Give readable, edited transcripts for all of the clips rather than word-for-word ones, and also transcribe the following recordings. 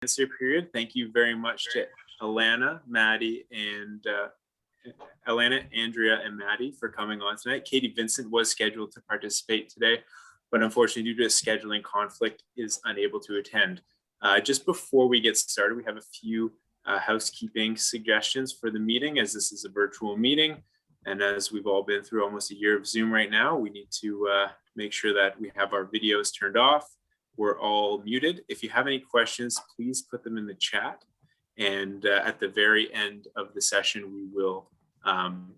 answer period. Thank you very much to Alanna, Maddy, and Alanna, Andrea, and Maddy for coming on tonight. Katie Vincent was scheduled to participate today, but unfortunately, due to a scheduling conflict, is unable to attend. Just before we get started, we have a few housekeeping suggestions for the meeting, as this is a virtual meeting. And as we've all been through almost a year of Zoom right now, we need to make sure that we have our videos turned off. We're all muted. If you have any questions, please put them in the chat. And at the very end of the session, we will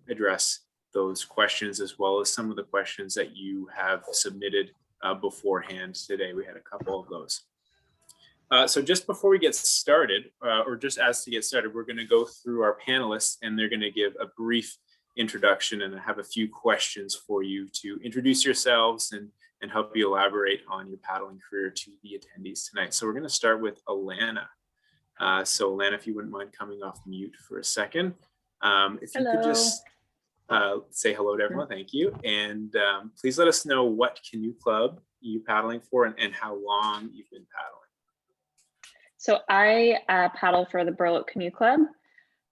address those questions, as well as some of the questions that you have submitted beforehand today. We had a couple of those. So just before we get started, or just as to get started, we're going to go through our panelists, and they're going to give a brief introduction, and I have a few questions for you to introduce yourselves and help you elaborate on your paddling career to the attendees tonight. So we're going to start with Alanna. So Alanna, if you wouldn't mind coming off mute for a second. If you could just say hello to everyone, thank you. And please let us know what canoe club you're paddling for and how long you've been paddling. So I paddle for the Burloak Canoe Club,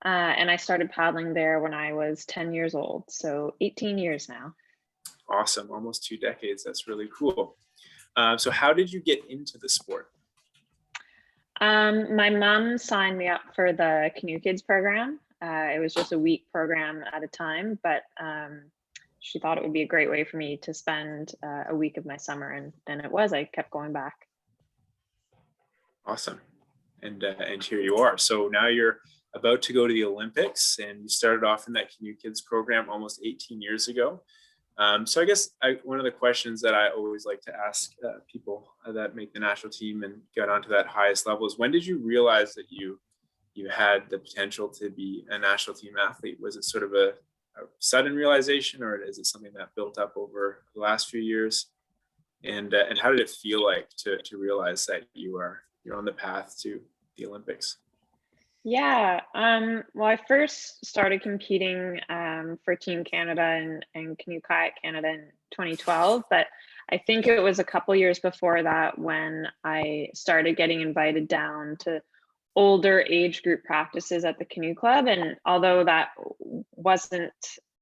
and I started paddling there when I was 10 years old, so 18 years now. Awesome, almost 2 decades. That's really cool. So how did you get into the sport? My mom signed me up for the Canoe Kids program. It was just a week program at a time, but she thought it would be a great way for me to spend a week of my summer, and it was. I kept going back. Awesome. And here you are. So now you're about to go to the Olympics, and you started off in that Canoe Kids program almost 18 years ago. So I guess one of the questions that I always like to ask people that make the national team and get onto that highest level is, when did you realize that you had the potential to be a national team athlete? Was it sort of a sudden realization, or is it something that built up over the last few years? And how did it feel like to realize that you're on the path to the Olympics? Yeah, well, I first started competing for Team Canada and Canoe Kayak Canada in 2012, but I think it was a couple years before that when I started getting invited down to older age group practices at the Canoe Club. And although that wasn't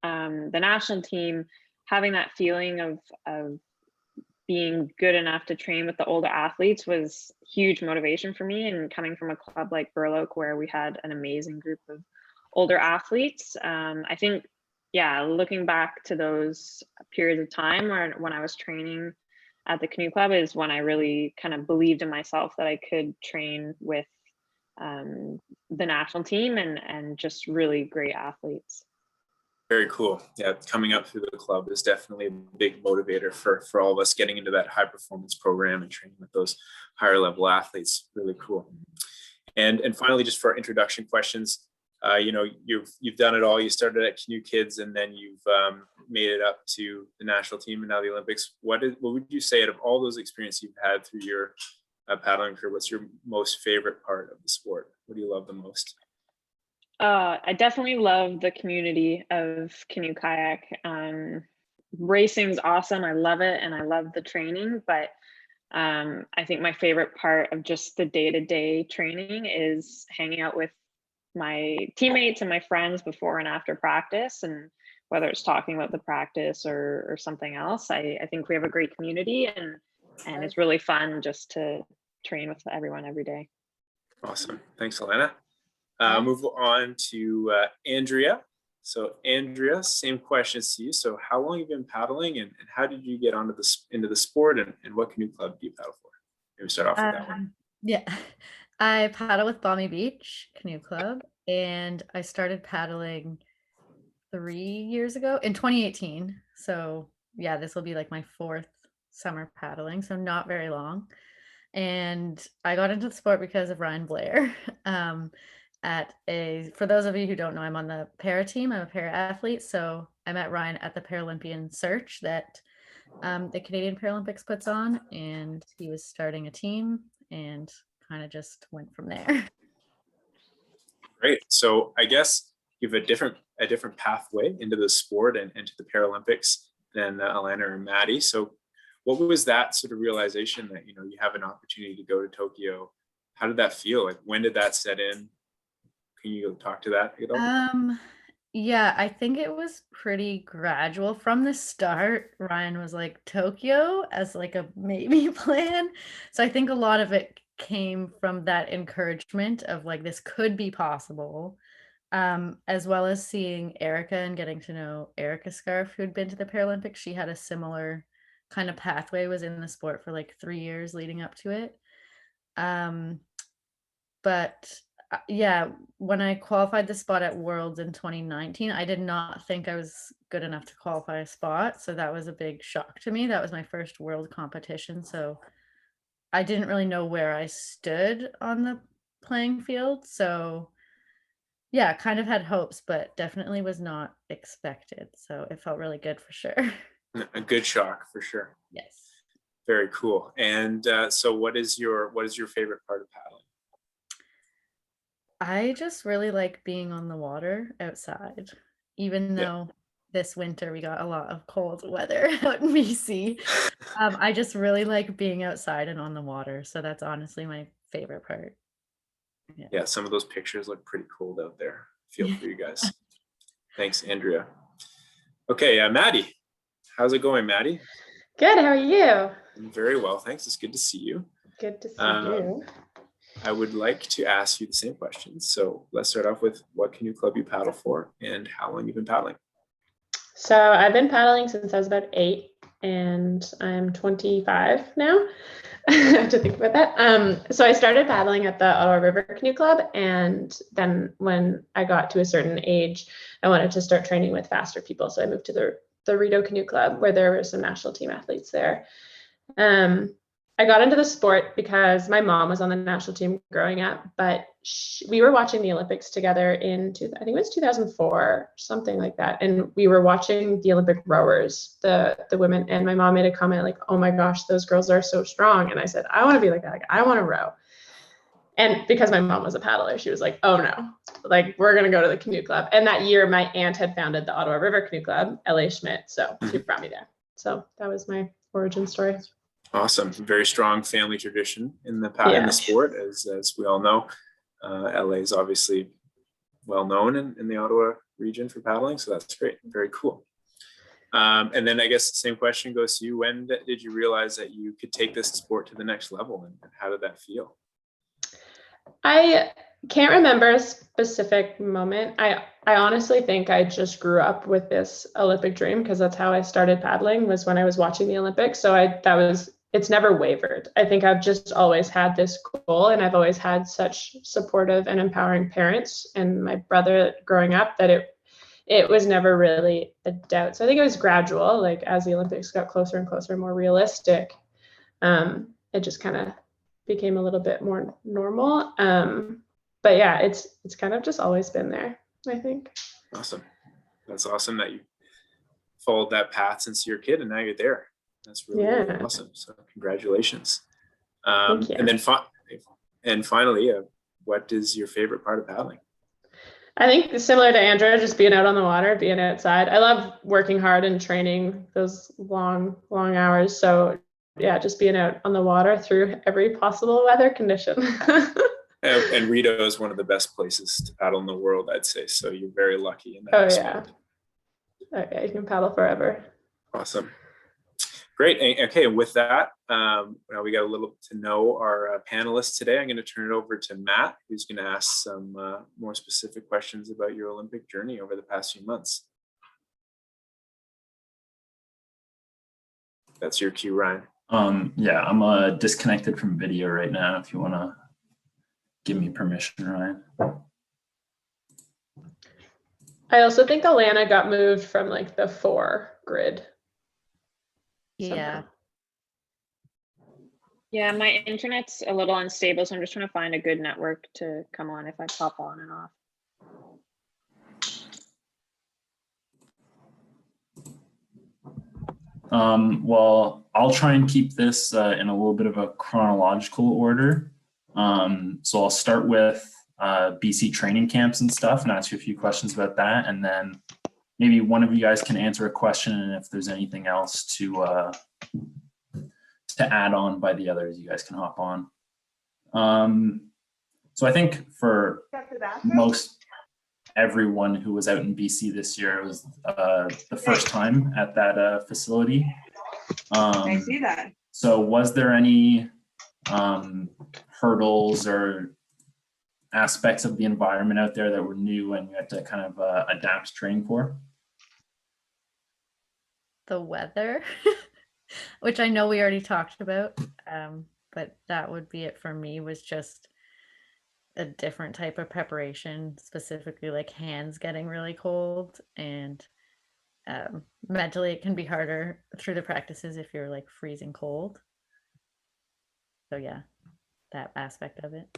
the national team, having that feeling of being good enough to train with the older athletes was huge motivation for me. And coming from a club like Burloak, where we had an amazing group of older athletes, I think, yeah, looking back to those periods of time when I was training at the Canoe Club is when I really kind of believed in myself that I could train with the national team and just really great athletes. Very cool. Yeah, coming up through the club is definitely a big motivator for all of us getting into that high performance program and training with those higher level athletes. Really cool. And finally, just for introduction questions, you've done it all. You started at Canoe Kids, and then you've made it up to the national team and now the Olympics. What would you say, out of all those experiences you've had through your paddling career, what's your most favorite part of the sport? What do you love the most? I definitely love the community of canoe kayak. Racing's awesome. I love it, and I love the training, but I think my favorite part of just the day-to-day training is hanging out with my teammates and my friends before and after practice, and whether it's talking about the practice or something else. I think we have a great community, and it's really fun just to train with everyone every day. Awesome. Thanks, Alanna. Move on to Andrea. So Andrea, same questions to you. So how long have you been paddling, and how did you get into the sport, and what canoe club do you paddle for? Maybe start off with that one. Yeah, I paddle with Balmy Beach Canoe Club, and I started paddling 3 years ago in 2018. So yeah, this will be like my 4th summer paddling, so not very long. And I got into the sport because of Ryan Blair. For those of you who don't know, I'm on the para team. I'm a para athlete. So I met Ryan at the Paralympian Search that the Canadian Paralympics puts on, and he was starting a team, and kind of just went from there. Great. So I guess you have a different pathway into the sport and into the Paralympics than Alanna or Maddy. So what was that sort of realization that, you have an opportunity to go to Tokyo how did that feel? Like, when did that set in? Can you talk to that at all? Yeah, I think it was pretty gradual from the start. Ryan was like Tokyo as like a maybe plan. So I think a lot of it came from that encouragement of like this could be possible. As well as seeing Erica and getting to know Erica Scarf, who had been to the Paralympics. She had a similar kind of pathway, was in the sport for like 3 years leading up to it. Um, but yeah, when I qualified the spot at Worlds in 2019, I did not think I was good enough to qualify a spot. So that was a big shock to me. That was my first world competition. So I didn't really know where I stood on the playing field. So yeah, kind of had hopes, but definitely was not expected. So it felt really good for sure. A good shock for sure. Yes. Very cool. And so what is your favorite part of paddling? I just really like being on the water outside, even Yeah. though this winter we got a lot of cold weather out in BC. I just really like being outside and on the water. So that's honestly my favorite part. Yeah, some of those pictures look pretty cold out there. Feel for you guys. Thanks, Andrea. Okay, Maddy, how's it going, Maddy? Good. How are you? Very well, thanks. It's good to see you. Good to see you. I would like to ask you the same questions. So let's start off with what canoe club you paddle for and how long you've been paddling. So I've been paddling since I was about 8, and I'm 25 now. I have to think about that. So I started paddling at the Ottawa River Canoe Club, and then when I got to a certain age, I wanted to start training with faster people. So I moved to the Rideau Canoe Club, where there were some national team athletes there. I got into the sport because my mom was on the national team growing up, but we were watching the Olympics together I think it was 2004, something like that. And we were watching the Olympic rowers, the women, and my mom made a comment like, "Oh my gosh, those girls are so strong." And I said, "I want to be like that. Like, I want to row." And because my mom was a paddler, she was like, "Oh no, like we're going to go to the canoe club." And that year my aunt had founded the Ottawa River Canoe Club, L.A. Schmidt. So she brought me there. So that was my origin story. Awesome. Very strong family tradition in the sport, as we all know. LA is obviously well known in the Ottawa region for paddling, so that's great. Very cool. And then I guess the same question goes to you. When did you realize that you could take this sport to the next level, and how did that feel? I can't remember a specific moment. I honestly think I just grew up with this Olympic dream, because that's how I started paddling, was when I was watching the Olympics. So it's never wavered. I think I've just always had this goal, and I've always had such supportive and empowering parents and my brother growing up that it was never really a doubt. So I think it was gradual, like as the Olympics got closer and closer and more realistic, it just kind of became a little bit more normal. But yeah, it's kind of just always been there, I think. Awesome. That's awesome that you followed that path since you're a kid and now you're there. That's really awesome. So congratulations. Thank you. And then finally, what is your favorite part of paddling? I think similar to Andrea, just being out on the water, being outside. I love working hard and training those long hours. So yeah, just being out on the water through every possible weather condition. And Rideau is one of the best places to paddle in the world, I'd say. So you're very lucky in that respect. Oh yeah, you can paddle forever. Awesome. Great. Okay, with that, now we got a little to know our panelists today. I'm going to turn it over to Matt, who's going to ask some more specific questions about your Olympic journey over the past few months. That's your cue, Ryan. Yeah, I'm disconnected from video right now. If you want to give me permission, Ryan. I also think Alanna got moved from like the 4 grid. Yeah. Yeah, my internet's a little unstable, so I'm just trying to find a good network to come on if I pop on and off. Well, I'll try and keep this in a little bit of a chronological order. So I'll start with BC training camps and stuff and ask you a few questions about that. And then maybe one of you guys can answer a question. And if there's anything else to add on by the others, you guys can hop on. So I think for most everyone who was out in BC this year, it was the first time at that facility. I see that. So was there any hurdles or aspects of the environment out there that were new and you had to kind of adapt training for? The weather, which I know we already talked about, but that would be it for me, was just a different type of preparation, specifically like hands getting really cold, and mentally it can be harder through the practices if you're like freezing cold. So yeah, that aspect of it.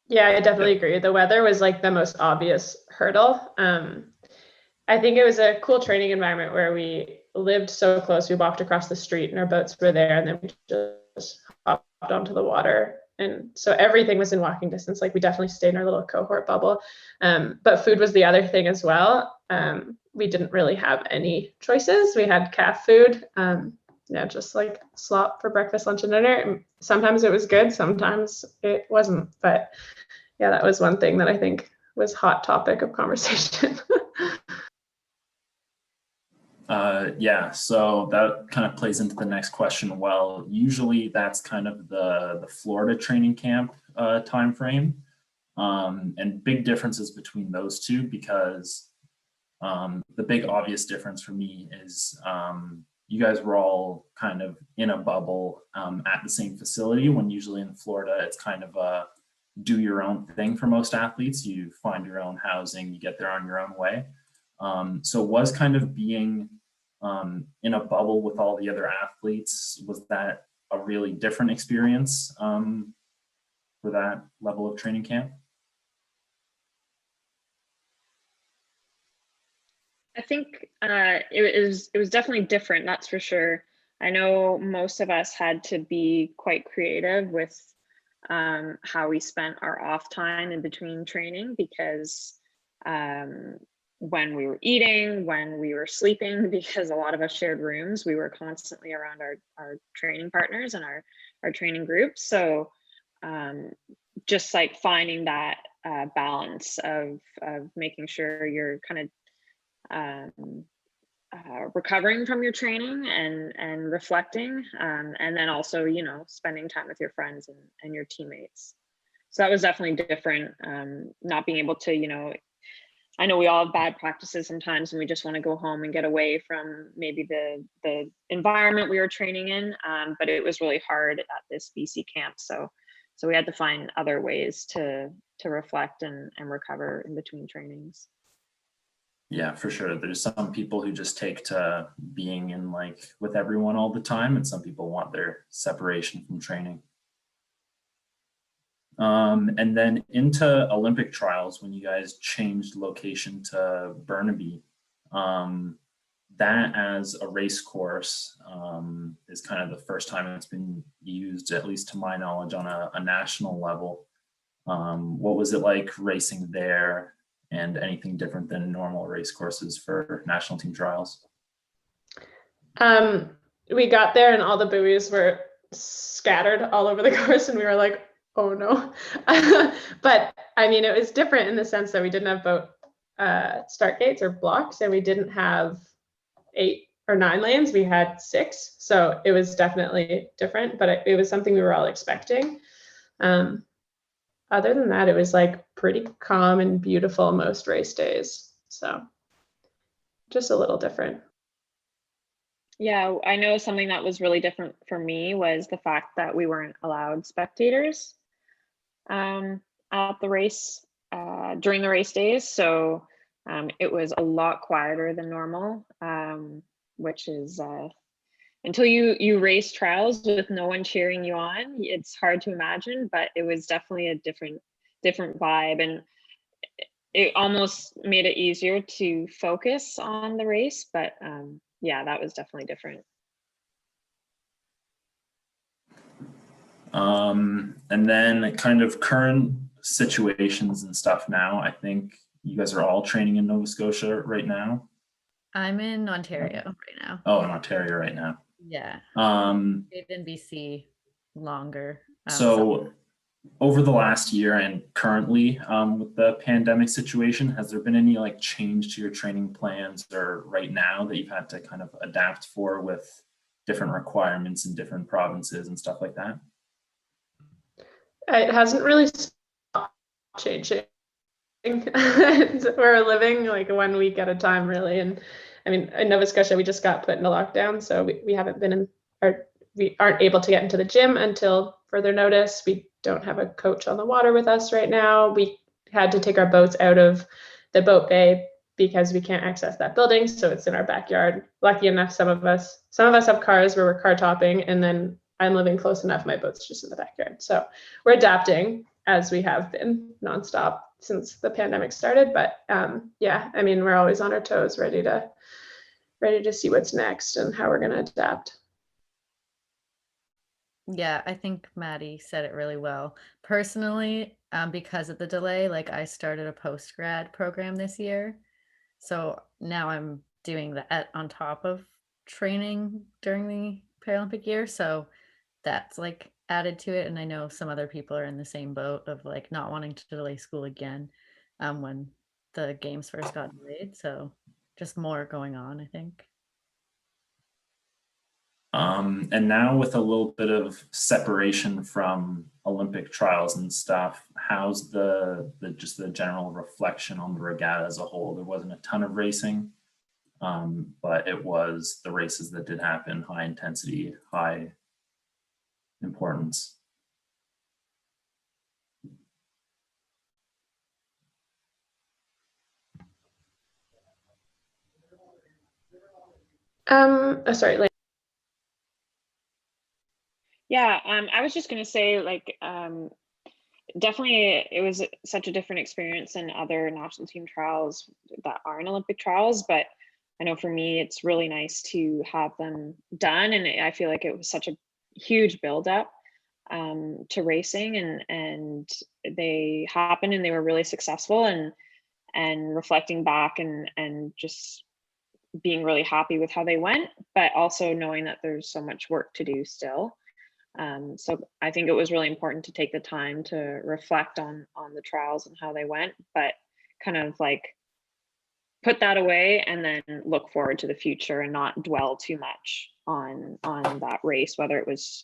Yeah, I definitely agree. The weather was like the most obvious hurdle. I think it was a cool training environment where we lived so close. We walked across the street and our boats were there, and then we just hopped onto the water. And so everything was in walking distance. Like we definitely stayed in our little cohort bubble. But food was the other thing as well. We didn't really have any choices. We had calf food. Yeah, just like slop for breakfast, lunch, and dinner. And sometimes it was good, sometimes it wasn't. But yeah, that was one thing that I think was hot topic of conversation. Yeah, so that kind of plays into the next question. Well, usually that's kind of the Florida training camp time frame, and big differences between those two, because the big obvious difference for me is you guys were all kind of in a bubble at the same facility, when usually in Florida it's kind of a do your own thing for most athletes. You find your own housing, you get there on your own way. So was kind of being in a bubble with all the other athletes, was that a really different experience for that level of training camp? I think it was definitely different, that's for sure. I know most of us had to be quite creative with how we spent our off time in between training, because when we were eating, when we were sleeping, because a lot of us shared rooms, we were constantly around our training partners and our training groups. So just like finding that balance of making sure you're kind of recovering from your training and reflecting, and then also, you know, spending time with your friends and your teammates. So that was definitely different. Not being able to, you know, I know we all have bad practices sometimes and we just want to go home and get away from maybe the environment we were training in, but it was really hard at this BC camp. So we had to find other ways to reflect and recover in between trainings. Yeah, for sure. There's some people who just take to being in like with everyone all the time, and some people want their separation from training. And then into Olympic trials, when you guys changed location to Burnaby, that as a race course is kind of the first time it's been used, at least to my knowledge, on a national level. What was it like racing there? And anything different than normal race courses for national team trials? We got there and all the buoys were scattered all over the course, and we were like, oh no. But I mean, it was different in the sense that we didn't have boat start gates or blocks, and we didn't have 8 or 9 lanes, we had 6. So it was definitely different, but it was something we were all expecting. Other than that, it was like pretty calm and beautiful most race days. So just a little different. Yeah, I know something that was really different for me was the fact that we weren't allowed spectators at the race during the race days. So it was a lot quieter than normal, which is until you race trials with no one cheering you on, it's hard to imagine, but it was definitely a different vibe, and it almost made it easier to focus on the race. But yeah, that was definitely different. And then kind of current situations and stuff now. I think you guys are all training in Nova Scotia right now. I'm in Ontario right now. Oh, in Ontario right now. Yeah. Um, Stayed in BC longer. so over the last year and currently with the pandemic situation, has there been any like change to your training plans or right now that you've had to kind of adapt for with different requirements in different provinces and stuff like that? It hasn't really stopped changing. We're living like 1 week at a time, really. And I mean, in Nova Scotia, we just got put into lockdown, so we haven't been in, or we aren't able to get into the gym until further notice. We don't have a coach on the water with us right now. We had to take our boats out of the boat bay because we can't access that building, so it's in our backyard. Lucky enough, some of us have cars where we're car topping, and then I'm living close enough, my boat's just in the backyard. So we're adapting, as we have been nonstop since the pandemic started. But yeah, I mean, we're always on our toes, ready to see what's next and how we're going to adapt. Yeah, I think Maddy said it really well. Personally, because of the delay, like I started a post-grad program this year. So now I'm doing that on top of training during the Paralympic year. So that's like added to it. And I know some other people are in the same boat of like not wanting to delay school again when the games first got delayed. So just more going on, I think. And now with a little bit of separation from Olympic trials and stuff, how's the just the general reflection on the regatta as a whole? There wasn't a ton of racing, but it was the races that did happen, high intensity, high importance. Sorry, like, Yeah, I was just gonna say, like, definitely it was such a different experience than other national team trials that aren't Olympic trials, but I know for me, it's really nice to have them done, and I feel like it was such a huge buildup to racing, and they happened, and they were really successful, and reflecting back and just being really happy with how they went, but also knowing that there's so much work to do still. So I think it was really important to take the time to reflect on the trials and how they went, but kind of like put that away and then look forward to the future and not dwell too much on that race, whether it was,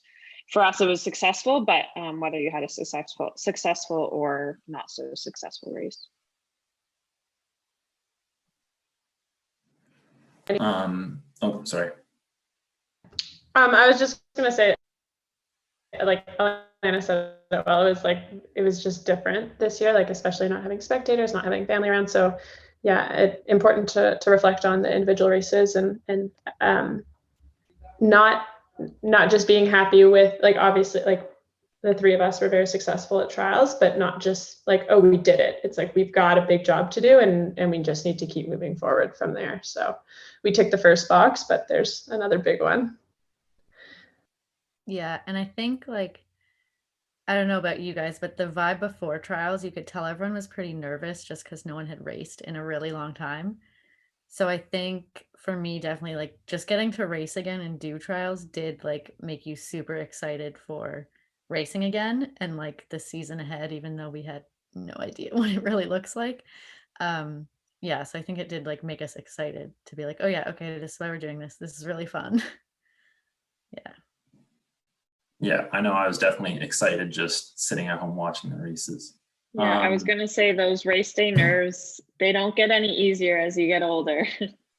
for us it was successful, but whether you had a successful or not so successful race. Oh, sorry. I was just gonna say, like Alanna said it well, it was just different this year, like especially not having spectators, not having family around. So yeah, it's important to reflect on the individual races and not just being happy with, like, obviously like the three of us were very successful at trials, but not just like, oh, we did it. It's like we've got a big job to do, and we just need to keep moving forward from there. So we ticked the first box, but there's another big one. Yeah, and I think, like, I don't know about you guys, but the vibe before trials, you could tell everyone was pretty nervous just because no one had raced in a really long time. So I think for me, definitely, like, just getting to race again and do trials did like make you super excited for racing again and like the season ahead, even though we had no idea what it really looks like. Yeah, so I think it did like make us excited to be like, oh yeah, okay, this is why we're doing this. This is really fun. Yeah. Yeah, I know I was definitely excited just sitting at home watching the races. Yeah, I was gonna say those race day nerves, they don't get any easier as you get older.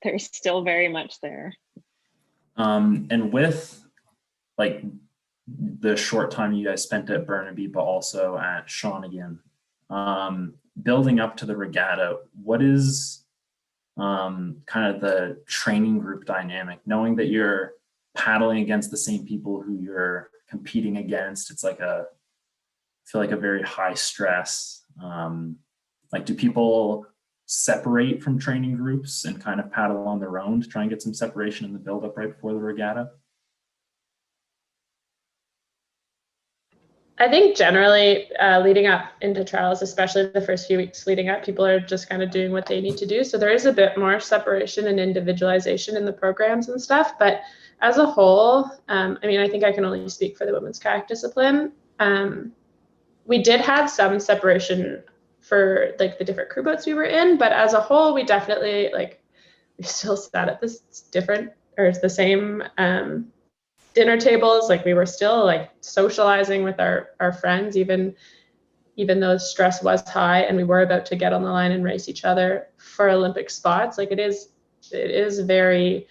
They're still very much there. And with like the short time you guys spent at Burnaby, but also at Shawnigan, building up to the regatta, what is kind of the training group dynamic, knowing that you're paddling against the same people who you're competing against? It's like I feel like a very high stress. Like, do people separate from training groups and kind of paddle on their own to try and get some separation in the buildup right before the regatta? I think generally leading up into trials, especially the first few weeks leading up, people are just kind of doing what they need to do. So there is a bit more separation and individualization in the programs and stuff. But as a whole, I mean, I think I can only speak for the women's kayak discipline. we did have some separation for like the different crew boats we were in, but as a whole, we definitely like, we still sat at this different or the same dinner tables. Like we were still like socializing with our friends, even though stress was high and we were about to get on the line and race each other for Olympic spots. Like it is very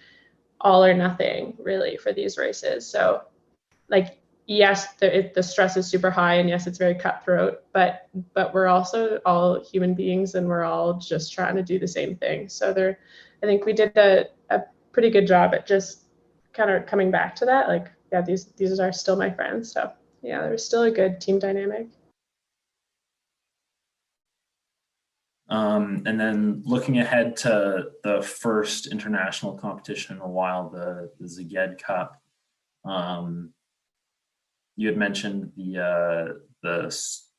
all or nothing really for these races. So like, yes, the stress is super high, and yes, it's very cutthroat, but we're also all human beings and we're all just trying to do the same thing. So I think we did a pretty good job at just kind of coming back to that. Like, yeah, these are still my friends. So yeah, there's still a good team dynamic. And then looking ahead to the first international competition in a while, the Szeged Cup. You had mentioned the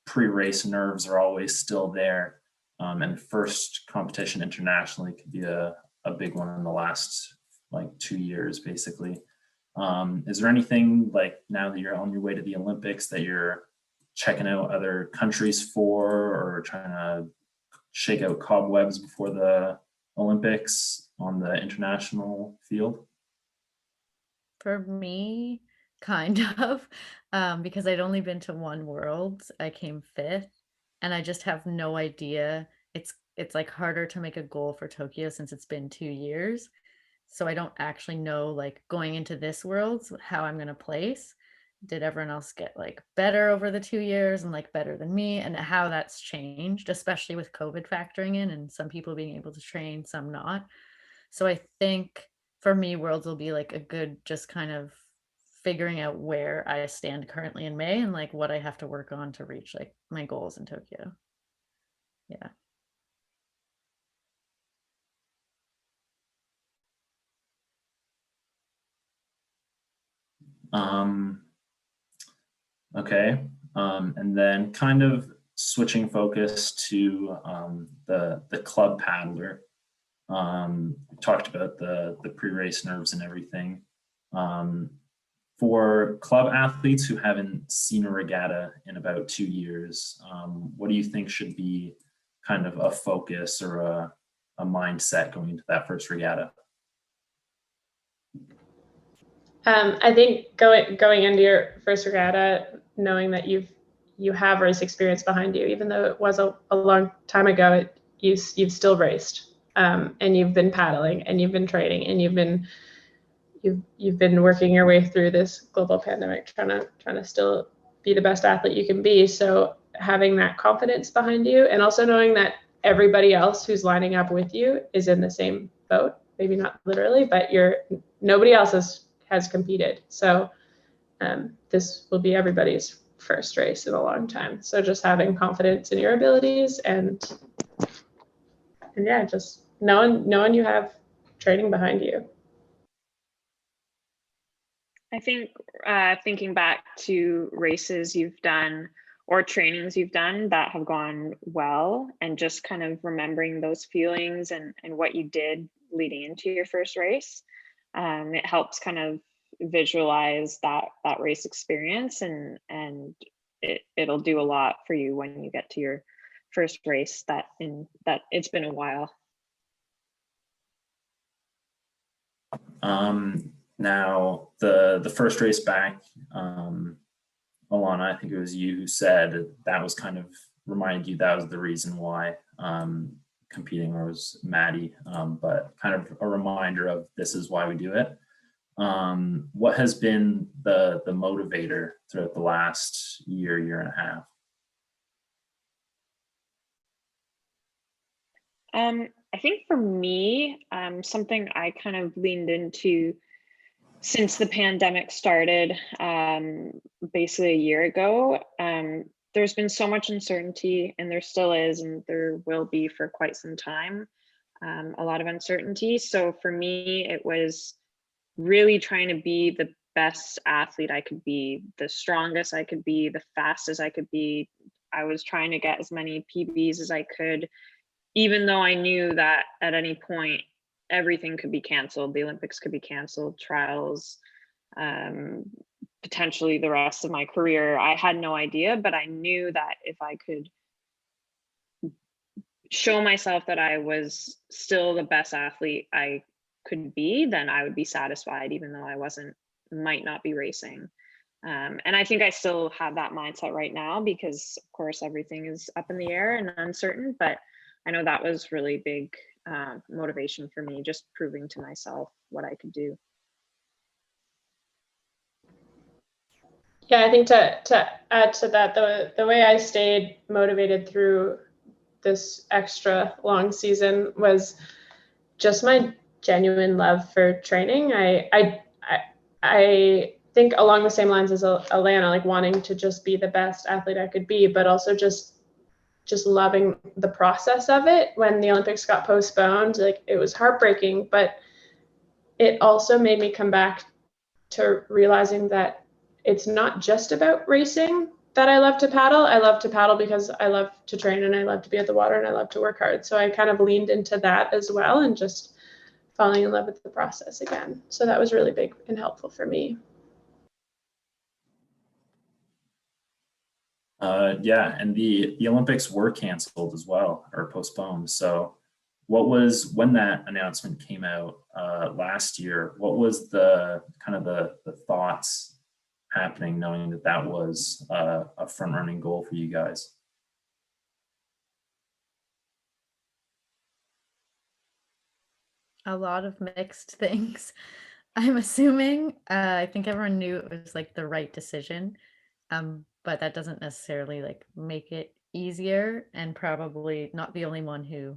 pre-race nerves are always still there, and first competition internationally could be a big one in the last like 2 years, basically. Is there anything like now that you're on your way to the Olympics that you're checking out other countries for, or trying to shake out cobwebs before the Olympics on the international field? For me, kind of, because I'd only been to one Worlds. I came fifth, and I just have no idea. It's like harder to make a goal for Tokyo since it's been 2 years. So I don't actually know, like going into this Worlds, how I'm gonna place. Did everyone else get like better over the 2 years and like better than me, and how that's changed, especially with COVID factoring in and some people being able to train, some not. So I think for me, Worlds will be like a good just kind of figuring out where I stand currently in May and like what I have to work on to reach like my goals in Tokyo. Yeah. Okay. And then kind of switching focus to the club paddler. We talked about the pre-race nerves and everything. For club athletes who haven't seen a regatta in about 2 years, what do you think should be kind of a focus or a mindset going into that first regatta? I think going into your first regatta, knowing that you have race experience behind you, even though it was a long time ago, you've still raced, and you've been paddling, and you've been training, and you've been working your way through this global pandemic, trying to still be the best athlete you can be. So having that confidence behind you, and also knowing that everybody else who's lining up with you is in the same boat, maybe not literally, but nobody else has competed. So this will be everybody's first race in a long time. So just having confidence in your abilities and yeah, just knowing you have training behind you. I think thinking back to races you've done or trainings you've done that have gone well, and just kind of remembering those feelings and what you did leading into your first race, it helps kind of visualize that race experience, and it'll do a lot for you when you get to your first race that it's been a while. Now the first race back, Alanna, I think it was you who said that was kind of reminded you that was the reason why competing, or was Maddy, but kind of a reminder of this is why we do it. What has been the motivator throughout the last year and a half? I think for me, something I kind of leaned into since the pandemic started, basically a year ago. There's been so much uncertainty, and there still is, and there will be for quite some time, a lot of uncertainty. So for me, it was really trying to be the best athlete I could be, the strongest I could be, the fastest I could be. I was trying to get as many PBs as I could, even though I knew that at any point everything could be canceled. The Olympics could be canceled, trials, potentially the rest of my career. I had no idea, but I knew that if I could show myself that I was still the best athlete I could be, then I would be satisfied, even though I might not be racing. And I think I still have that mindset right now, because of course everything is up in the air and uncertain, but I know that was really big motivation for me, just proving to myself what I could do. Yeah, I think to add to that, the way I stayed motivated through this extra long season was just my genuine love for training. I think along the same lines as Alanna, like wanting to just be the best athlete I could be, but also just loving the process of it. When the Olympics got postponed, like it was heartbreaking, but it also made me come back to realizing that it's not just about racing that I love to paddle. I love to paddle because I love to train and I love to be at the water and I love to work hard. So I kind of leaned into that as well, and just falling in love with the process again. So that was really big and helpful for me. Yeah, and the Olympics were canceled as well, or postponed. So when that announcement came out last year, what was the kind of the thoughts happening, knowing that that was a front running goal for you guys? A lot of mixed things. I'm assuming. I think everyone knew it was like the right decision, but that doesn't necessarily like make it easier, and probably not the only one who,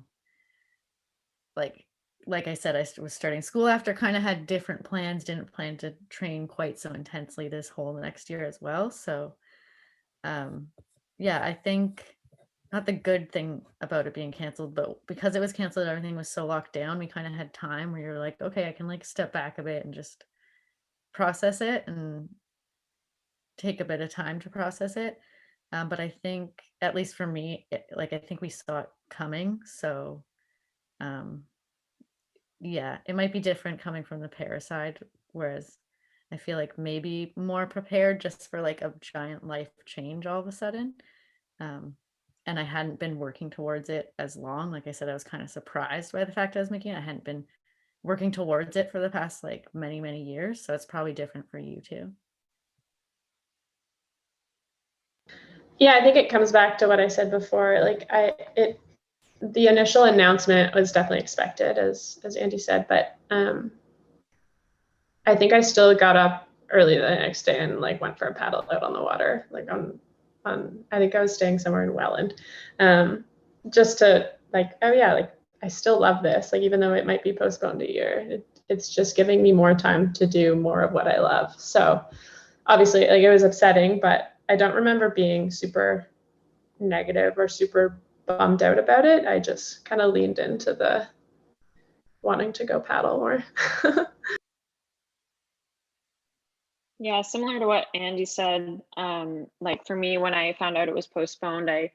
like I said, I was starting school after, kind of had different plans, didn't plan to train quite so intensely this whole next year as well. So, yeah, I think not the good thing about it being canceled, but because it was canceled, everything was so locked down, we kind of had time where you're like, okay, I can like step back a bit and just process it and take a bit of time to process it. But I think, at least for me, I think we saw it coming. So, yeah, it might be different coming from the para side, whereas I feel like maybe more prepared just for like a giant life change all of a sudden. And I hadn't been working towards it as long. Like I said, I was kind of surprised by the fact I was making it. I hadn't been working towards it for the past like many, many years. So it's probably different for you too. Yeah, I think it comes back to what I said before. Like the initial announcement was definitely expected, as Andy said, but I think I still got up early the next day and like went for a paddle out on the water, like on I think I was staying somewhere in Welland, just to like, oh yeah, like I still love this, like even though it might be postponed a year, it's just giving me more time to do more of what I love. So obviously, like it was upsetting, but I don't remember being super negative or super bummed out about it. I just kind of leaned into the wanting to go paddle more. Yeah, similar to what Andy said, like for me, when I found out it was postponed, I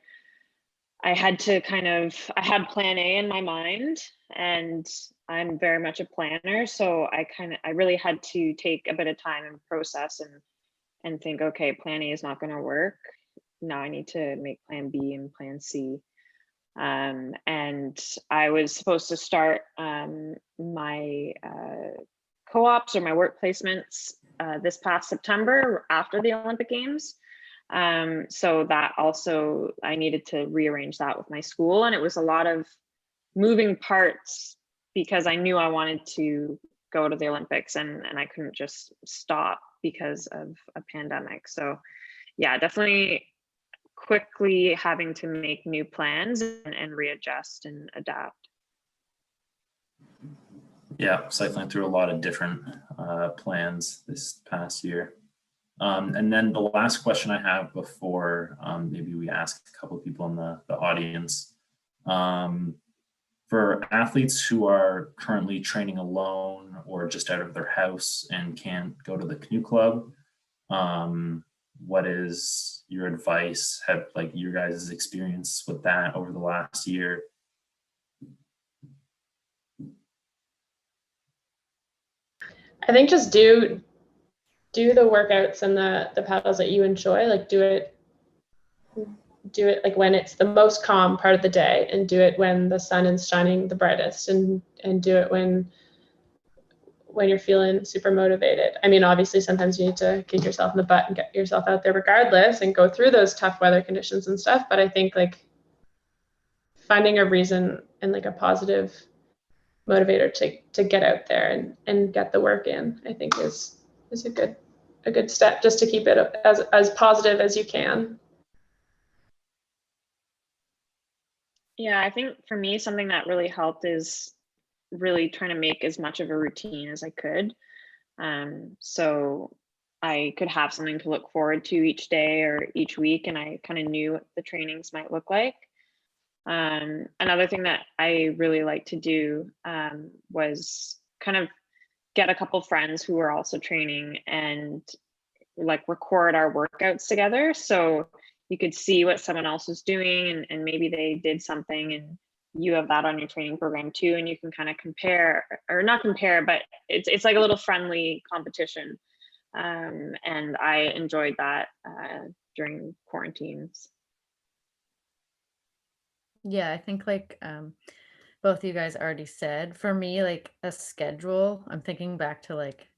had to I had plan A in my mind, and I'm very much a planner. So I really had to take a bit of time and process and think, okay, plan A is not going to work. Now I need to make plan B and plan C. And I was supposed to start my co-ops or my work placements this past September after the Olympic Games. So that also, I needed to rearrange that with my school, and it was a lot of moving parts because I knew I wanted to go to the Olympics, and I couldn't just stop because of a pandemic. So yeah, definitely quickly having to make new plans and readjust and adapt. Yeah, cycling through a lot of different plans this past year. And then the last question I have before maybe we ask a couple of people in the audience. For athletes who are currently training alone or just out of their house and can't go to the canoe club, what is your advice? Have like your guys' experience with that over the last year? I think just do do the workouts and the paddles that you enjoy. Like do it like when it's the most calm part of the day, and do it when the sun is shining the brightest, and do it when you're feeling super motivated. I mean, obviously sometimes you need to kick yourself in the butt and get yourself out there regardless and go through those tough weather conditions and stuff. But I think like finding a reason and like a positive motivator to get out there and get the work in, I think is a good step, just to keep it as positive as you can. Yeah, I think for me, something that really helped is really trying to make as much of a routine as I could. So I could have something to look forward to each day or each week, and I kind of knew what the trainings might look like. Another thing that I really like to do was kind of get a couple friends who were also training and like record our workouts together. So you could see what someone else was doing, and maybe they did something and you have that on your training program too, and you can kind of compare, or not compare, but it's like a little friendly competition. And I enjoyed that during quarantines. Yeah, I think like both of you guys already said, for me, like a schedule, I'm thinking back to like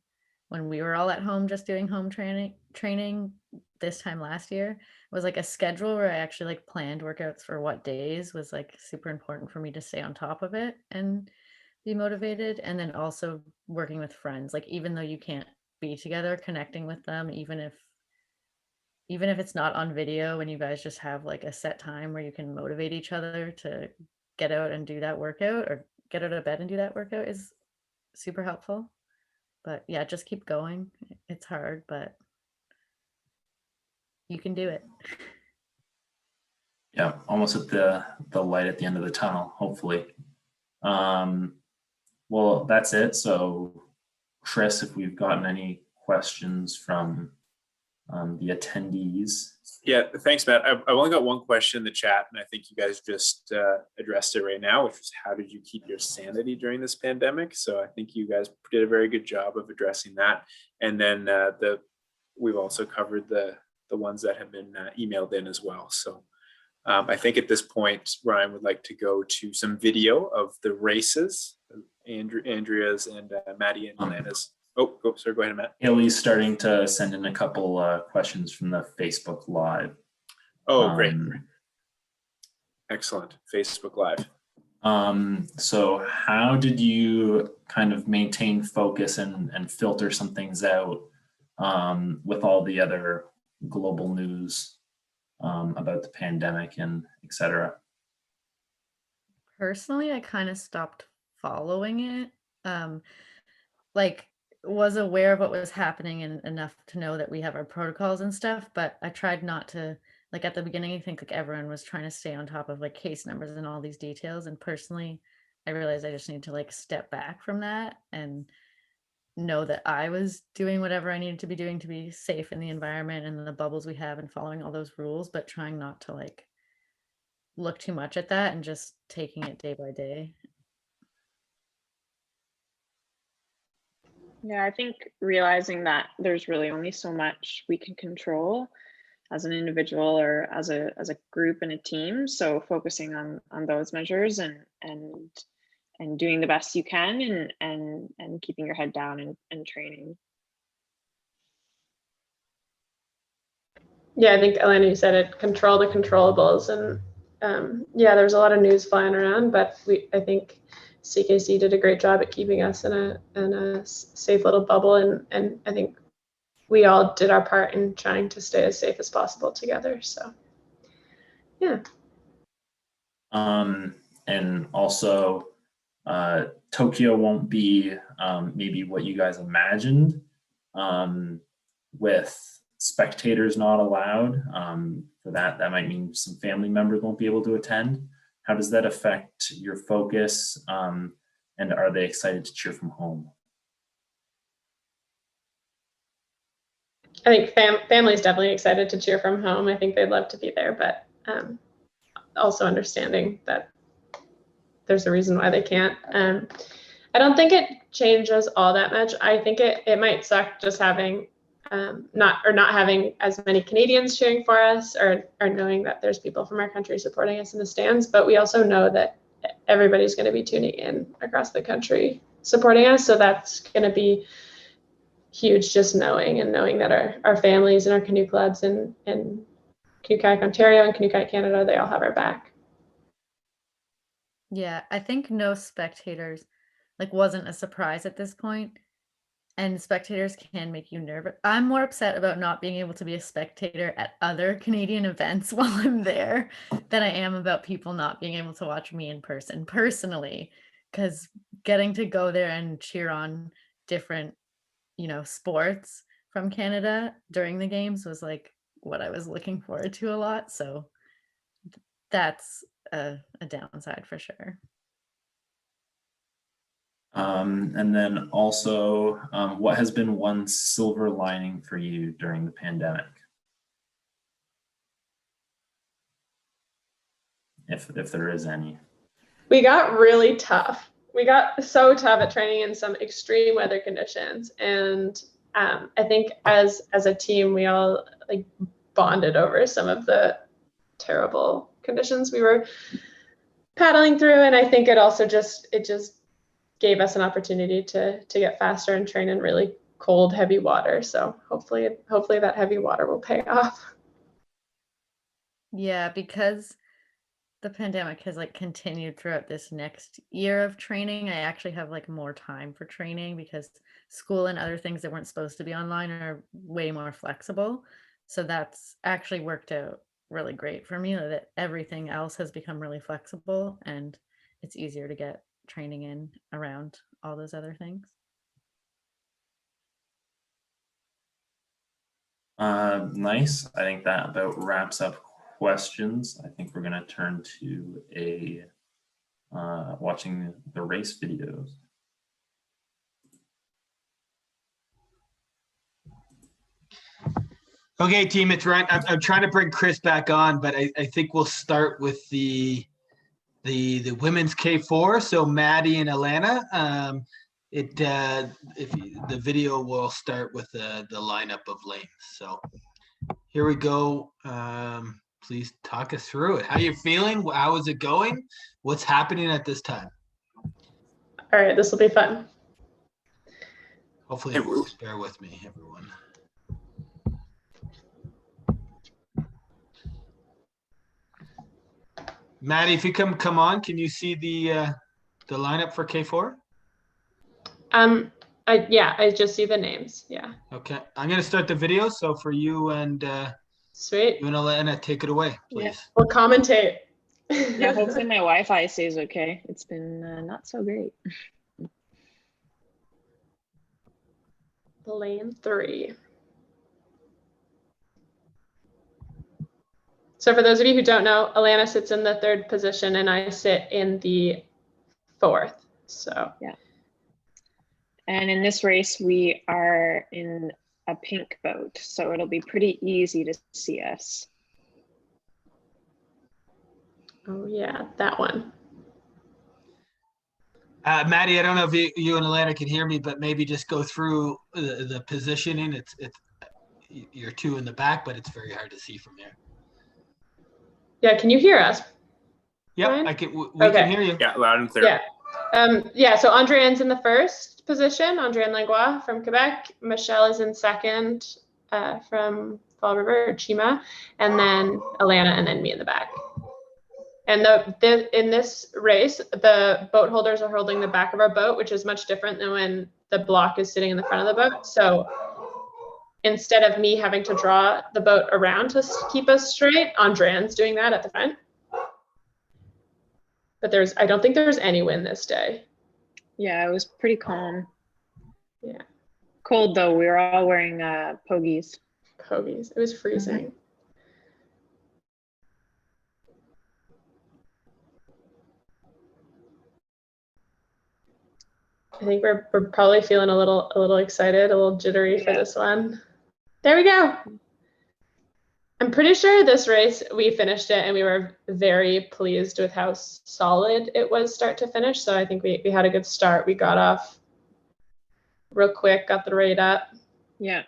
when we were all at home just doing home training this time last year, was like a schedule where I actually like planned workouts for what days was like super important for me to stay on top of it and be motivated. And then also working with friends, like even though you can't be together, connecting with them, even if it's not on video, and you guys just have like a set time where you can motivate each other to get out and do that workout, or get out of bed and do that workout, is super helpful. But yeah, just keep going. It's hard, but you can do it. Yeah, almost at the light at the end of the tunnel, hopefully. Well, that's it. So Chris, if we've gotten any questions from the attendees. Yeah, thanks, Matt. I've only got one question in the chat, and I think you guys just addressed it right now, which is how did you keep your sanity during this pandemic? So I think you guys did a very good job of addressing that. And then we've also covered the ones that have been emailed in as well. So I think at this point, Ryan would like to go to some video of the races, Andrea's and Maddy and Alanna's. Oh, sorry, go ahead, Matt. Haley's starting to send in a couple questions from the Facebook Live. Oh, great. Excellent. Facebook Live. So how did you kind of maintain focus and filter some things out with all the other global news about the pandemic and et cetera? Personally, I kind of stopped following it. Like was aware of what was happening and enough to know that we have our protocols and stuff, but I tried not to, like at the beginning, I think like everyone was trying to stay on top of like case numbers and all these details. And personally, I realized I just need to like step back from that and know that I was doing whatever I needed to be doing to be safe in the environment and the bubbles we have and following all those rules, but trying not to like look too much at that and just taking it day by day. Yeah, I think realizing that there's really only so much we can control as an individual or as a group and a team. So focusing on those measures and doing the best you can and keeping your head down and training. Yeah, I think Alanna, you said it, control the controllables. And yeah, there's a lot of news flying around, but I think CKC did a great job at keeping us in a safe little bubble, and I think we all did our part in trying to stay as safe as possible together. So yeah. And also Tokyo won't be maybe what you guys imagined, with spectators not allowed. For that might mean some family members won't be able to attend. How does that affect your focus? And are they excited to cheer from home? I think family's definitely excited to cheer from home. I think they'd love to be there, but also understanding that there's a reason why they can't. I don't think it changes all that much. I think it might suck just having not having as many Canadians cheering for us, or knowing that there's people from our country supporting us in the stands. But we also know that everybody's going to be tuning in across the country supporting us. So that's going to be huge, just knowing that our families and our canoe clubs in Canoe Kayak Ontario and Canoe Kayak Canada, they all have our back. Yeah, I think no spectators wasn't a surprise at this point. And spectators can make you nervous. I'm more upset about not being able to be a spectator at other Canadian events while I'm there than I am about people not being able to watch me in person personally, because getting to go there and cheer on different, sports from Canada during the games was what I was looking forward to a lot. So that's a downside for sure. And then also, what has been one silver lining for you during the pandemic? If there is any. We got really tough. We got so tough at training in some extreme weather conditions. And I think as a team, we all bonded over some of the terrible conditions we were paddling through. And I think it also just gave us an opportunity to get faster and train in really cold, heavy water. So hopefully that heavy water will pay off. Yeah, because the pandemic has continued throughout this next year of training. I actually have more time for training because school and other things that weren't supposed to be online are way more flexible. So that's actually worked out really great for me, that everything else has become really flexible and it's easier to get training in around all those other things. Nice. I think that about wraps up questions. I think we're going to turn to watching the race videos. Okay, team, it's Ryan. I'm trying to bring Chris back on, but I think we'll start with the women's K4. So Maddy and Alanna. If the video will start with the lineup of lanes. So here we go. Please talk us through it. How you feeling? How is it going? What's happening at this time? All right, this will be fun. Hopefully, just bear with me, everyone. Maddy, if you come on, can you see the lineup for K4? I just see the names. Yeah. Okay, I'm gonna start the video. So for you and Sweet. you and Alanna, take it away, please. Yeah. We'll commentate. Yeah, hopefully my Wi-Fi stays okay. It's been not so great. Lane 3. So for those of you who don't know, Alanna sits in the 3rd position and I sit in the 4th. So yeah. And in this race, we are in a pink boat, so it'll be pretty easy to see us. Oh yeah, that one. Maddy, I don't know if you and Alanna can hear me, but maybe just go through the positioning. It's you're 2 in the back, but it's very hard to see from there. Yeah, can you hear us? Yep, Ryan? I can. We can hear you. Yeah, loud and clear. Yeah. So Andrea's in the 1st position. Andrea Langlois from Quebec. Michelle is in 2nd from Fall River or Chima, and then Alanna, and then me in the back. And in this race, the boat holders are holding the back of our boat, which is much different than when the block is sitting in the front of the boat. So instead of me having to draw the boat around to keep us straight, Andrea's doing that at the front. But I don't think there's any wind this day. Yeah, it was pretty calm. Yeah. Cold though, we were all wearing pogies. It was freezing. I think we're probably feeling a little excited, a little jittery for this one. There we go. I'm pretty sure this race we finished it and we were very pleased with how solid it was start to finish. So I think we had a good start. We got off real quick, got the rate up. Yeah.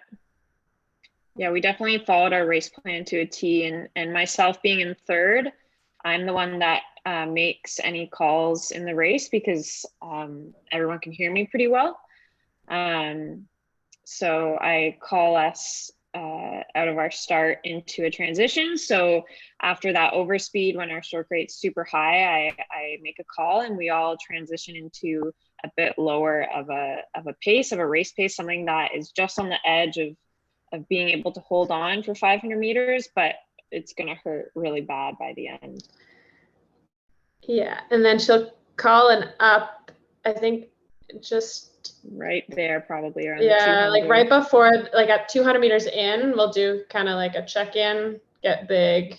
Yeah, we definitely followed our race plan to a T, and myself being in third, I'm the one that makes any calls in the race because everyone can hear me pretty well. So I call us out of our start into a transition. So after that overspeed, when our stroke rate's super high, I make a call and we all transition into a bit lower of a pace, of a race pace, something that is just on the edge of being able to hold on for 500 meters, but it's going to hurt really bad by the end. Yeah, and then she'll call an up, I think just right there, probably around yeah, like right before, like at 200 meters in, we'll do kind of like a check-in, get big,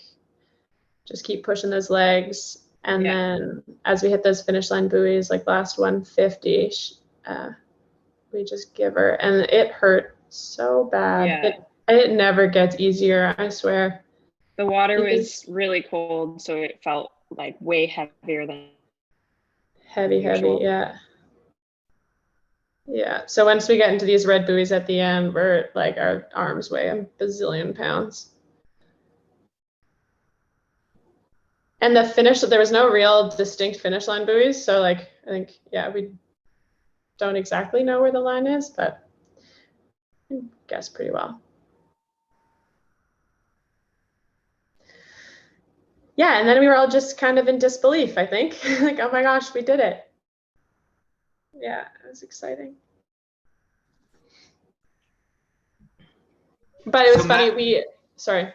just keep pushing those legs. And then as we hit those finish line buoys, like last 150, we just give her, and it hurt so bad. It never gets easier, I swear. The water was really cold, so it felt like way heavier than heavy, yeah. Yeah, so once we get into these red buoys at the end, we're like, our arms weigh a bazillion pounds. And the finish, there was no real distinct finish line buoys. So like, I think, yeah, we don't exactly know where the line is, but I guess pretty well. Yeah, and then we were all just kind of in disbelief, I think. Like, oh my gosh, we did it. Yeah, it was exciting. But it was funny, sorry.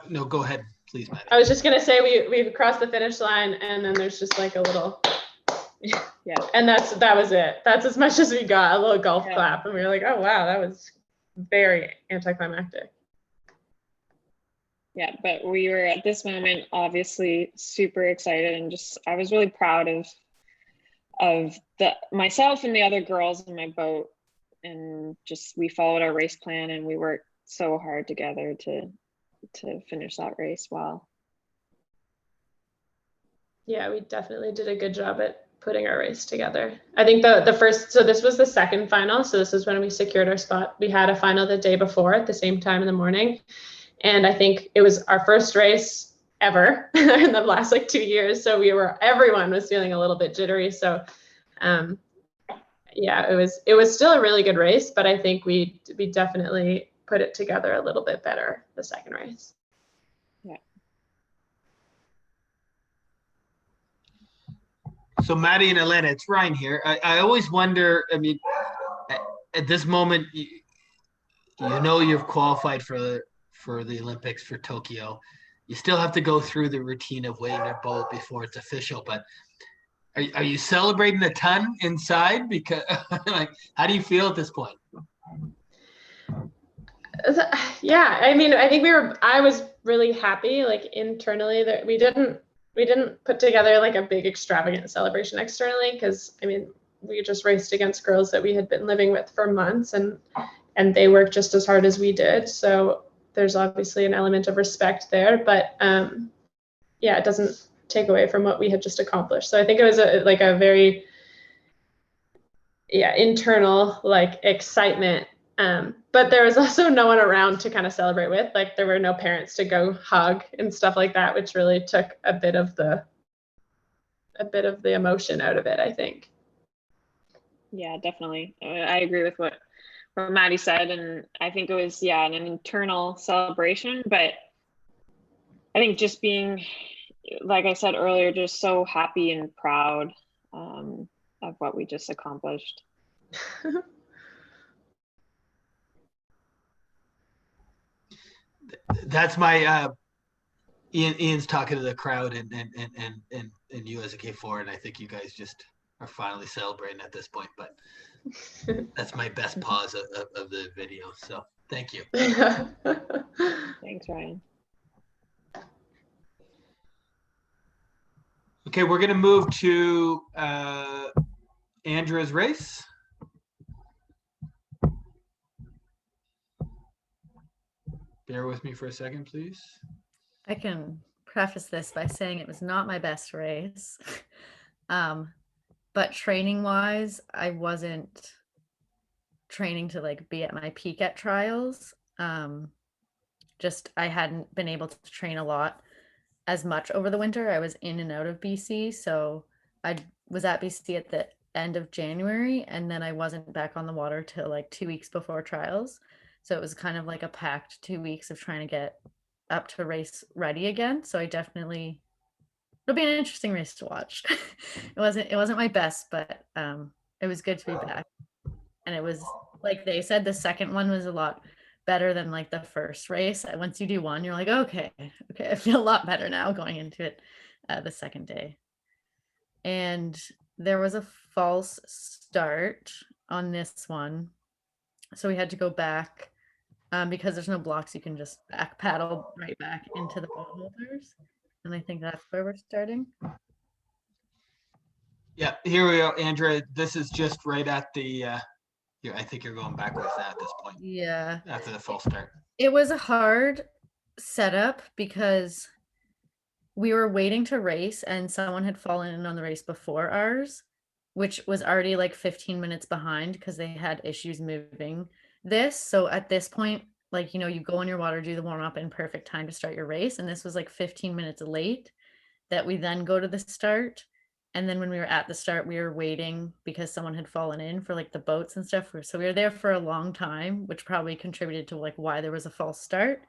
No, go ahead, please, Maddy. I was just gonna say we've crossed the finish line, and then there's just like a little, and that was it. That's as much as we got, a little golf clap, and we were like, oh wow, that was very anticlimactic. Yeah, but we were at this moment obviously super excited, and just I was really proud of myself and the other girls in my boat, and just we followed our race plan and we worked so hard together to finish that race well. Yeah, we definitely did a good job at putting our race together. I think the first, so this was the second final, so this is when we secured our spot. We had a final the day before at the same time in the morning, and I think it was our first race ever in the last like 2 years, so everyone was feeling a little bit jittery. So yeah, it was still a really good race, but I think we definitely put it together a little bit better the second race. Yeah. So Maddy and Alanna, it's Ryan here. I always wonder, I mean, at this moment, you know you've qualified for the Olympics for Tokyo. You still have to go through the routine of weighing your boat before it's official, but are you celebrating a ton inside? Because like, how do you feel at this point? Yeah, I mean, I think I was really happy, like internally, that we didn't put together like a big extravagant celebration externally, because I mean, we just raced against girls that we had been living with for months, and they worked just as hard as we did. So there's obviously an element of respect there, but yeah, it doesn't take away from what we had just accomplished. So I think it was a very internal like excitement. But there was also no one around to kind of celebrate with. Like there were no parents to go hug and stuff like that, which really took a bit of the emotion out of it, I think. Yeah, definitely. I agree with what Maddy said, and I think it was an internal celebration, but I think just being, like I said earlier, just so happy and proud of what we just accomplished. That's my Ian's talking to the crowd and you as a K4, and I think you guys just are finally celebrating at this point, but that's my best pause of the video. So thank you. Thanks, Ryan. Okay, we're going to move to Andrea's race. Bear with me for a second, please. I can preface this by saying it was not my best race. But training wise, I wasn't training to like be at my peak at trials. Just I hadn't been able to train a lot as much over the winter. I was in and out of BC. So I was at BC at the end of January, and then I wasn't back on the water till like 2 weeks before trials. So it was kind of like a packed 2 weeks of trying to get up to race ready again. So I definitely, it'll be an interesting race to watch. It wasn't my best, but it was good to be back. And it was, like they said, the second one was a lot better than like the first race. Once you do one, you're like, okay, I feel a lot better now going into it the second day. And there was a false start on this one. So we had to go back because there's no blocks. You can just back paddle right back into the boat holders. And I think that's where we're starting. Yeah, here we go, Andrea. This is just right at the, I think you're going backwards now at this point, Yeah. after the false start. It was a hard setup because we were waiting to race and someone had fallen in on the race before ours, which was already like 15 minutes behind because they had issues moving this. So at this point, like, you know, you go in your water, do the warm up in perfect time to start your race. And this was like 15 minutes late that we then go to the start. And then when we were at the start, we were waiting because someone had fallen in for like the boats and stuff. So we were there for a long time, which probably contributed to like why there was a false start.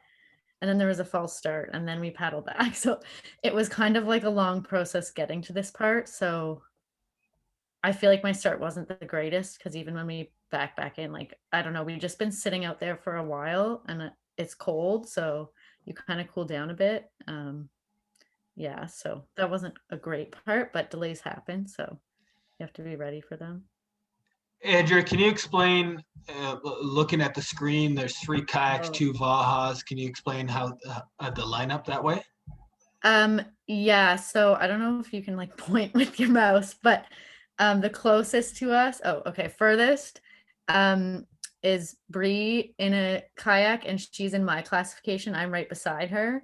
And then there was a false start, and then we paddled back. So it was kind of like a long process getting to this part. So I feel like my start wasn't the greatest because even when we back in, like, I don't know, we've just been sitting out there for a while and it's cold. So you kind of cool down a bit. Yeah, so that wasn't a great part, but delays happen. So you have to be ready for them. Andrea, can you explain, looking at the screen, there's 3 kayaks, 2 Vajas. Can you explain how the lineup that way? Yeah, so I don't know if you can like point with your mouse, but the closest to us, furthest is Bree in a kayak, and she's in my classification. I'm right beside her.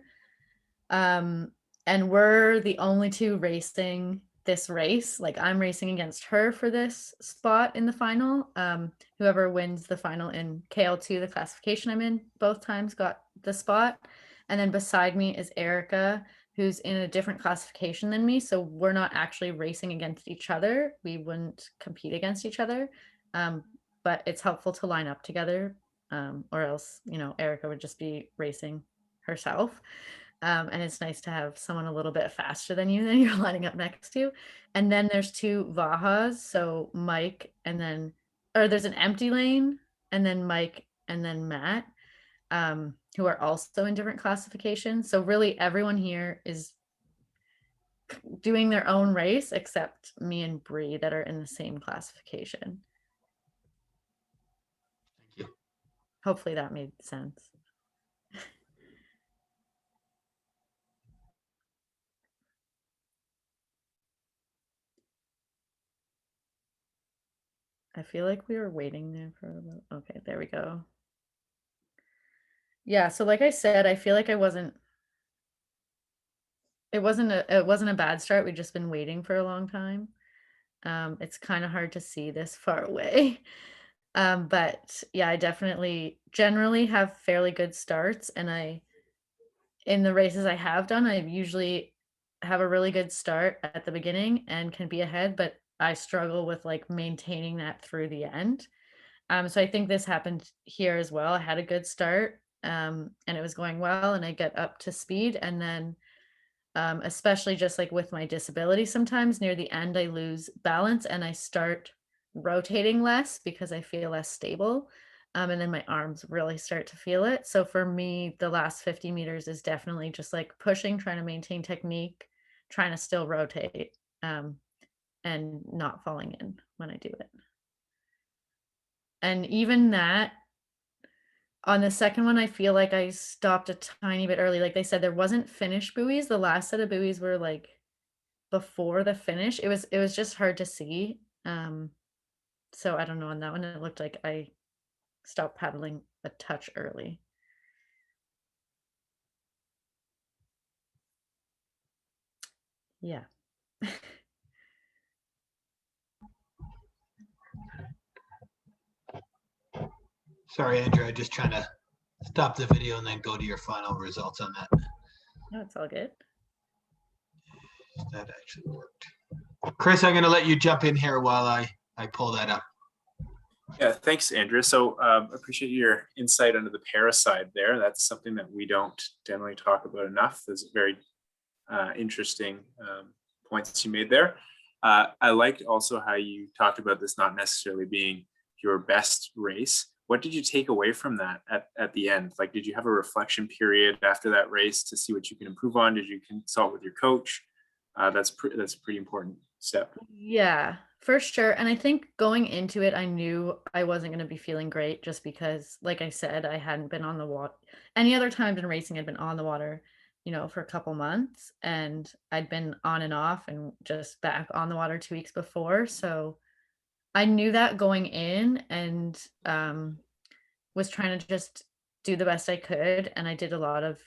And we're the only 2 racing this race. Like, I'm racing against her for this spot in the final. Whoever wins the final in KL2, the classification I'm in, both times got the spot. And then beside me is Erica, who's in a different classification than me. So we're not actually racing against each other. We wouldn't compete against each other. But it's helpful to line up together, or else, you know, Erica would just be racing herself. And it's nice to have someone a little bit faster than you that you're lining up next to. And then there's 2 Vajas. So Mike and then, or there's an empty lane, and then Mike and then Matt, who are also in different classifications. So really everyone here is doing their own race except me and Bree that are in the same classification. Thank you. Hopefully that made sense. I feel like we were waiting there for about, okay, there we go. Yeah, so like I said, I feel like it wasn't a bad start. We've just been waiting for a long time. It's kind of hard to see this far away. But yeah, I definitely generally have fairly good starts, and in the races I have done, I usually have a really good start at the beginning and can be ahead, but I struggle with like maintaining that through the end. So I think this happened here as well. I had a good start, and it was going well, and I get up to speed, and then especially just like with my disability, sometimes near the end I lose balance and I start rotating less because I feel less stable. And then my arms really start to feel it. So for me, the last 50 meters is definitely just like pushing, trying to maintain technique, trying to still rotate, and not falling in when I do it. And even that, on the second one, I feel like I stopped a tiny bit early. Like they said, there wasn't finish buoys. The last set of buoys were like before the finish. It was just hard to see. So I don't know, on that one, it looked like I stopped paddling a touch early. Yeah. Sorry, Andrea, just trying to stop the video and then go to your final results on that. No, it's all good. That actually worked. Chris, I'm going to let you jump in here while I pull that up. Yeah, thanks, Andrea. So appreciate your insight onto the para side there. That's something that we don't generally talk about enough. There's very interesting points you made there. I liked also how you talked about this not necessarily being your best race. What did you take away from that at the end? Like, did you have a reflection period after that race to see what you can improve on? Did you consult with your coach? That's a pretty important step. Yeah, for sure. And I think going into it, I knew I wasn't going to be feeling great just because, like I said, I hadn't been on the water. Any other time in racing, I'd been on the water, for a couple months, and I'd been on and off and just back on the water 2 weeks before. So I knew that going in, and was trying to just do the best I could. And I did a lot of,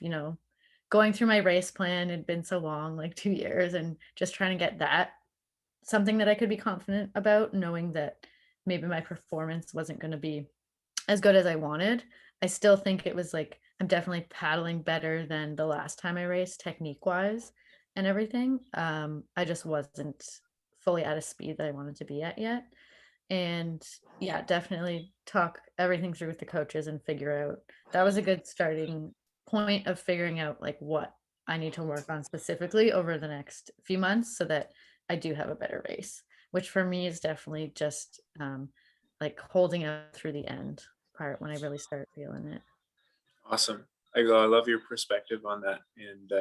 going through my race plan. It'd been so long, like 2 years, and just trying to get that something that I could be confident about, knowing that maybe my performance wasn't going to be as good as I wanted. I still think it was like, I'm definitely paddling better than the last time I raced technique wise and everything. I just wasn't fully at a speed that I wanted to be at yet. And yeah, definitely talk everything through with the coaches and figure out, that was a good starting point of figuring out like what I need to work on specifically over the next few months so that I do have a better race, which for me is definitely just like holding out through the end part when I really start feeling it. Awesome. I love your perspective on that, and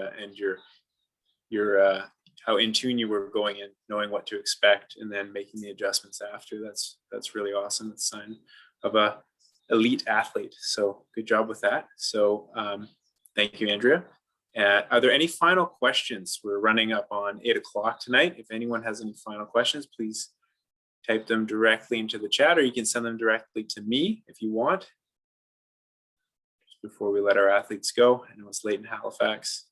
your how in tune you were going in, knowing what to expect, and then making the adjustments after. That's really awesome. It's a sign of a elite athlete. So good job with that. So thank you, Andrea. Are there any final questions? We're running up on 8 o'clock tonight. If anyone has any final questions, please type them directly into the chat, or you can send them directly to me if you want. Just before we let our athletes go, I know it's late in Halifax.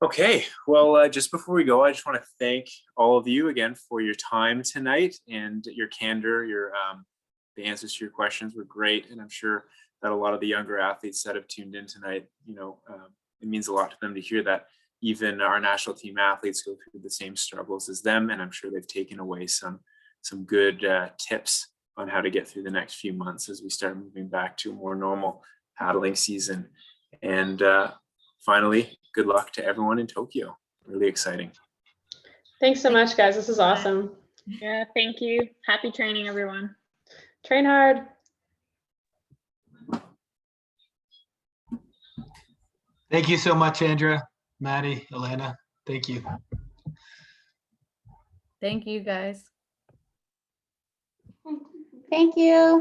Okay, well, just before we go, I just want to thank all of you again for your time tonight and your candor. The answers to your questions were great, and I'm sure that a lot of the younger athletes that have tuned in tonight, it means a lot to them to hear that even our national team athletes go through the same struggles as them, and I'm sure they've taken away some good tips on how to get through the next few months as we start moving back to a more normal paddling season. And finally, good luck to everyone in Tokyo. Really exciting. Thanks so much, guys. This is awesome. Yeah, thank you. Happy training, everyone. Train hard. Thank you so much, Andrea, Maddy, Alanna. Thank you. Thank you, guys. Thank you.